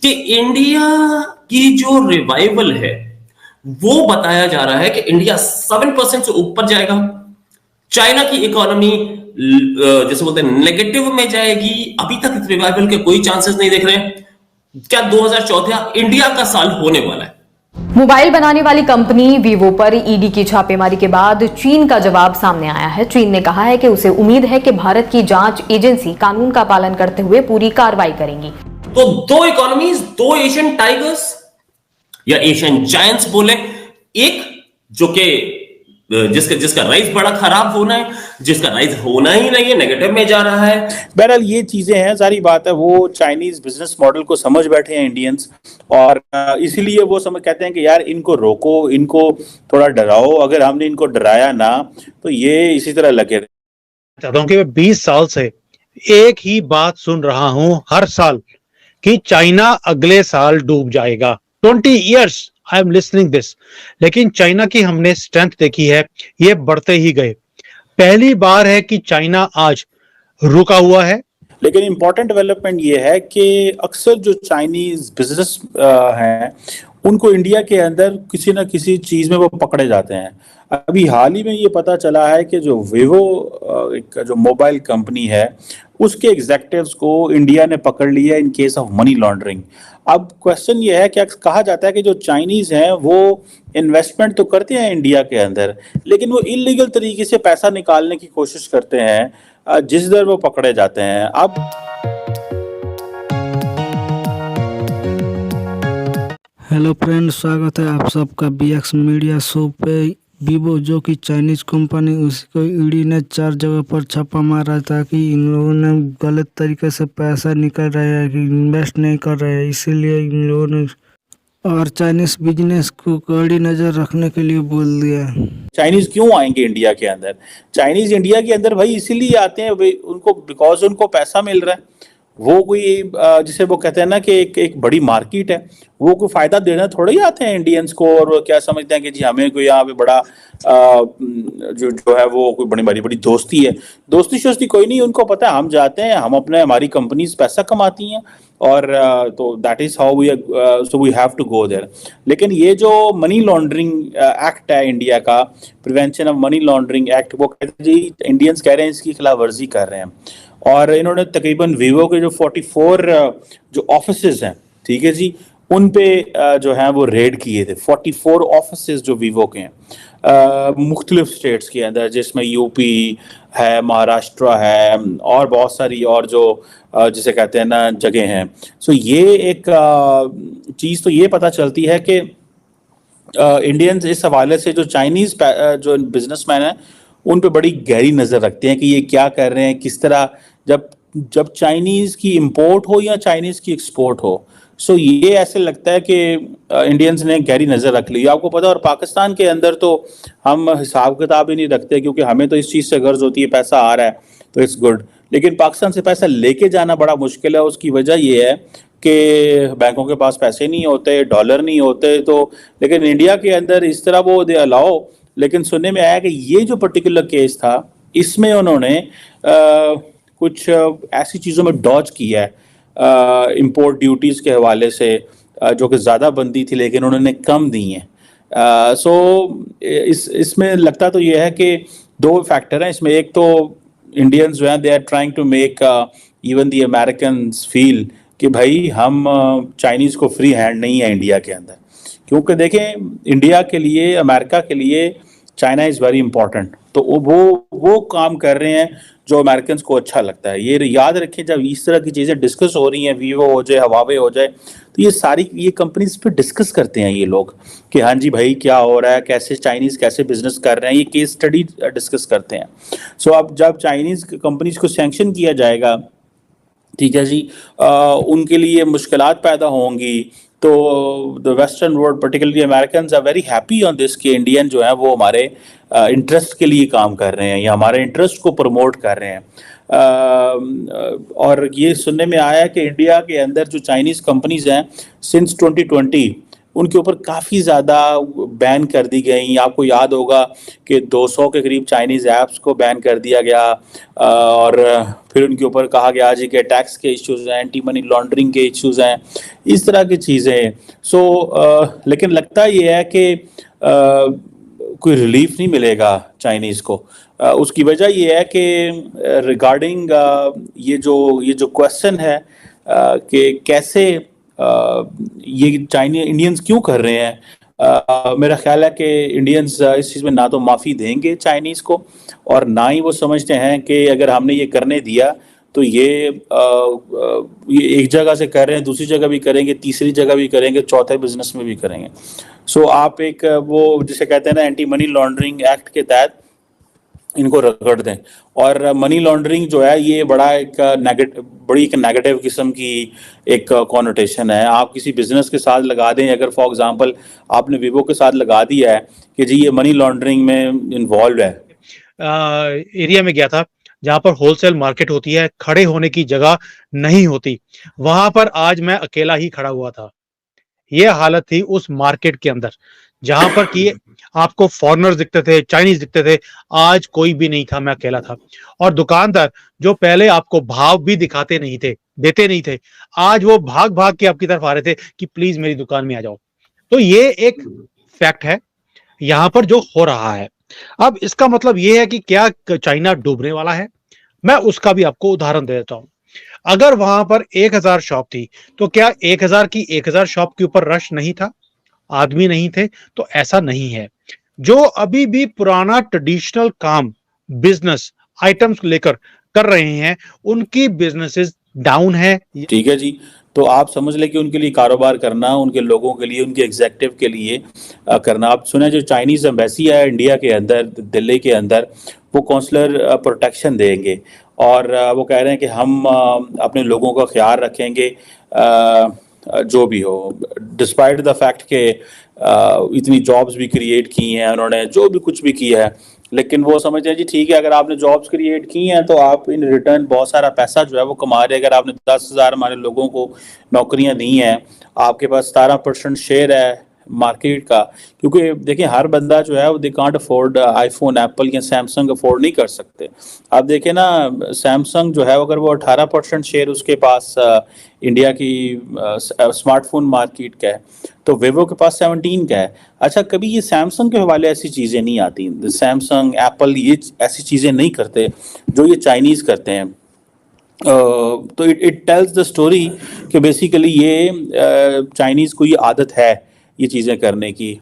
कि इंडिया की जो रिवाइवल है वो बताया जा रहा है कि इंडिया 7% से ऊपर जाएगा। चाइना की इकोनॉमी जैसे बोलते हैं नेगेटिव में जाएगी। अभी तक रिवाइवल के कोई चांसेस नहीं देख रहे हैं। क्या 2014 इंडिया का साल होने वाला है? मोबाइल बनाने वाली कंपनी वीवो पर ईडी की छापेमारी के बाद चीन का जवाब सामने आया है। चीन ने कहा है कि उसे उम्मीद है कि भारत की जांच एजेंसी कानून का पालन करते हुए पूरी कार्रवाई करेंगी। तो दो इकोनॉमीज, दो एशियन टाइगर्स या एशियन जायंट्स बोले, एक जो कि जिसका जिसका राइज बड़ा खराब होना है, जिसका राइज होना ही नहीं है, नेगेटिव में जा रहा है। बहरहाल ये चीजें हैं, सारी बात है, वो चाइनीज बिजनेस मॉडल को समझ बैठे हैं इंडियंस, और इसीलिए वो समझ कहते हैं कि यार इनको रोको, इनको थोड़ा डराओ। अगर हमने इनको डराया ना तो ये इसी तरह लगे रहे। चाहता हूँ कि मैं 20 साल से एक ही बात सुन रहा हूं हर साल कि चाइना अगले साल डूब जाएगा। 20 years I am listening this, लेकिन चाइना की हमने स्ट्रेंथ देखी है, ये बढ़ते ही गए। पहली बार है कि चाइना आज रुका हुआ है। लेकिन इम्पॉर्टेंट डेवलपमेंट ये है कि अक्सर जो चाइनीज बिजनेस हैं उनको इंडिया के अंदर किसी ना किसी चीज में वो पकड़े जाते हैं। अभी हाल ही में ये पता चला है कि जो वीवो एक जो मोबाइल कंपनी है उसके एग्जेक्टिव्स को इंडिया ने पकड़ लिया in case of money laundering. अब क्वेश्चन ये है, क्या कहा जाता है कि जो चाइनीज हैं वो इन्वेस्टमेंट तो करते हैं इंडिया के अंदर, लेकिन वो इलीगल तरीके से पैसा निकालने की कोशिश करते हैं, जिस दर वो पकड़े जाते हैं। अब हेलो फ्रेंड्स, स्वागत है आप सबका बीएक्स मीडिया शो पे। वीवो जो कि चाइनीज कंपनी, उसको ईडी ने 4 जगह पर छापा मारा ताकि इन लोगों ने गलत तरीके से पैसा निकल रहे हैं, कि इन्वेस्ट नहीं कर रहे हैं, इसीलिए इन लोगों ने और चाइनीज बिजनेस को कड़ी नज़र रखने के लिए बोल दिया। चाइनीज क्यों आएंगे इंडिया के अंदर? चाइनीज इंडिया के अंदर भाई इसीलिए आते हैं, उनको बिकॉज उनको पैसा मिल रहा है। वो कोई जिसे वो कहते हैं ना कि एक बड़ी मार्केट है, वो कोई फायदा देना थोड़ा ही आते हैं इंडियंस को, और क्या समझते हैं कि जी हमें कोई यहाँ पे बड़ा जो है वो कोई बड़ी बड़ी बड़ी दोस्ती है। दोस्ती शोस्ती कोई नहीं, उनको पता है हम जाते हैं, हम अपने हमारी कंपनीज पैसा कमाती हैं, और तो that is how we so we have to go there. लेकिन ये जो मनी लॉन्ड्रिंग एक्ट है इंडिया का, prevention of money laundering act, वो कहते हैं जी इंडियंस कह रहे हैं इसकी खिलाफ वर्जी कर रहे हैं। और इन्होंने तकरीबन वीवो के जो 44 जो ऑफिसेज हैं, ठीक है जी, उन पे जो है वो रेड किए थे। 44 ऑफिसेज जो वीवो के हैं मुख्तलिफ स्टेट्स के अंदर, जिसमें यूपी है, महाराष्ट्र है, और बहुत सारी और जो जिसे कहते हैं ना जगह हैं। सो ये एक चीज़ तो ये पता चलती है कि इंडियंस इस हवाले से जो चाइनीज जो बिजनेसमैन हैं उन पे बड़ी गहरी नज़र रखते हैं कि ये क्या कर रहे हैं, किस तरह, जब जब चाइनीज की इंपोर्ट हो या चाइनीज की एक्सपोर्ट हो। सो ये ऐसे लगता है कि इंडियंस ने गहरी नज़र रख ली। आपको पता है, और पाकिस्तान के अंदर तो हम हिसाब किताब ही नहीं रखते, क्योंकि हमें तो इस चीज़ से गर्ज होती है पैसा आ रहा है तो इट्स गुड, लेकिन पाकिस्तान से पैसा लेके जाना बड़ा मुश्किल है। उसकी वजह ये है कि बैंकों के पास पैसे नहीं होते, डॉलर नहीं होते। तो लेकिन इंडिया के अंदर इस तरह वो दे अलाउ। लेकिन सुनने में आया कि ये जो पर्टिकुलर केस था, इसमें उन्होंने कुछ ऐसी चीज़ों में डॉज किया है इंपोर्ट ड्यूटीज़ के हवाले से, जो कि ज़्यादा बनती थी लेकिन उन्होंने कम दी हैं। सो इसमें लगता तो ये है कि दो फैक्टर हैं इसमें। एक तो इंडियंस जो हैं they are trying to make even the Americans feel कि भाई हम चाइनीज़ को फ्री हैंड नहीं है इंडिया के अंदर, क्योंकि देखें इंडिया के लिए, अमेरिका के लिए चाइना इज़ वेरी इंपॉर्टेंट। तो वो काम कर रहे हैं जो अमेरिकन को अच्छा लगता है। ये याद रखें, जब इस तरह की चीज़ें डिस्कस हो रही हैं, वीवो हो जाए, हवावे हो जाए, तो ये कंपनीज पे डिस्कस करते हैं ये लोग कि हाँ जी भाई क्या हो रहा है, कैसे चाइनीज़ कैसे बिजनेस कर रहे हैं, ये केस स्टडी डिस्कस करते हैं। सो अब जब चाइनीज़ कंपनीज को सैंक्शन किया जाएगा, ठीक है जी, उनके लिए मुश्किलात पैदा होंगी। तो the western world, particularly Americans, are very happy on this कि इंडियन जो है वो हमारे इंटरेस्ट के लिए काम कर रहे हैं या हमारे इंटरेस्ट को प्रमोट कर रहे हैं। और ये सुनने में आया कि इंडिया के अंदर जो चाइनीज़ कंपनीज हैं सिंस 2020 उनके ऊपर काफ़ी ज़्यादा बैन कर दी गई। आपको याद होगा कि 200 के करीब चाइनीज़ ऐप्स को बैन कर दिया गया, और फिर उनके ऊपर कहा गया जी कि टैक्स के इश्यूज़ हैं, एंटी मनी लॉन्ड्रिंग के इश्यूज़ हैं, इस तरह की चीज़ें। लेकिन लगता ये है कि कोई रिलीफ नहीं मिलेगा चाइनीज़ को। उसकी वजह ये है कि रिगार्डिंग ये जो क्वेश्चन है कि कैसे ये चाइनीज इंडियंस क्यों कर रहे हैं, मेरा ख्याल है कि इंडियंस इस चीज़ में ना तो माफ़ी देंगे चाइनीज़ को, और ना ही वो समझते हैं कि अगर हमने ये करने दिया तो ये एक जगह से कर रहे हैं, दूसरी जगह भी करेंगे, तीसरी जगह भी करेंगे, चौथे बिजनेस में भी करेंगे। आप एक वो जिसे कहते हैं ना एंटी मनी लॉन्ड्रिंग एक्ट के तहत इनको रगड़ दें। और मनी लॉन्ड्रिंग जो है ये बड़ी एक नेगेटिव किस्म की एक कॉनोटेशन है। आप किसी बिजनेस के साथ लगा दें, अगर फॉर एग्जांपल आपने विवो के साथ लगा दिया है कि जी ये मनी लॉन्ड्रिंग में इन्वॉल्व है। एरिया में गया था जहां पर होलसेल मार्केट होती है, खड़े होने की जगह नहीं होती, वहां पर आज मैं अकेला ही खड़ा हुआ था। ये हालत थी उस मार्केट के अंदर, जहां पर कि आपको फॉरेनर्स दिखते थे, चाइनीज दिखते थे, आज कोई भी नहीं था, मैं अकेला था। और दुकानदार जो पहले आपको भाव भी दिखाते नहीं थे, देते नहीं थे, आज वो भाग भाग के आपकी तरफ आ रहे थे कि प्लीज मेरी दुकान में आ जाओ। तो ये एक फैक्ट है यहां पर जो हो रहा है। अब इसका मतलब ये है कि क्या चाइना डूबने वाला है? मैं उसका भी आपको उदाहरण दे देता हूं। अगर वहां पर 1000 शॉप थी, तो क्या 1000 की 1000 शॉप के ऊपर रश नहीं था, आदमी नहीं थे? तो ऐसा नहीं है। जो अभी भी पुराना ट्रेडिशनल काम, बिजनेस आइटम्स लेकर कर रहे हैं, उनकी बिजनेसेस डाउन है। ठीक है जी, तो आप समझ लें कि उनके लिए कारोबार करना, उनके लोगों के लिए, उनके एग्जेक्टिव के लिए करना। आप सुने जो चाइनीज़ एम्बेसी है इंडिया के अंदर, दिल्ली के अंदर, वो कौंसलर प्रोटेक्शन देंगे, और वो कह रहे हैं कि हम अपने लोगों का ख्याल रखेंगे, जो भी हो, डिस्पाइट द फैक्ट के इतनी जॉब्स भी क्रिएट की हैं उन्होंने, जो भी कुछ भी किया है, लेकिन वो समझते हैं जी ठीक है, अगर आपने जॉब्स क्रिएट की हैं तो आप इन रिटर्न बहुत सारा पैसा जो है वो कमा रहे हैं। अगर आपने 10,000 हमारे लोगों को नौकरियां दी हैं, आपके पास 17% शेयर है मार्केट का, क्योंकि देखिए हर बंदा जो है वो they can't afford iPhone, Apple या सैमसंग अफोर्ड नहीं कर सकते। आप देखें ना, सैमसंग जो है अगर वो 18% शेयर उसके पास इंडिया की स्मार्टफोन मार्केट का है, तो विवो के पास 17 का है। अच्छा, कभी ये सैमसंग के हवाले ऐसी चीज़ें नहीं आती, सैमसंग एप्पल ये ऐसी चीज़ें नहीं करते जो ये चाइनीज़ करते हैं। तो इट टेल्स द स्टोरी कि बेसिकली ये चाइनीज़ को ये आदत है ये चीज़ें करने की।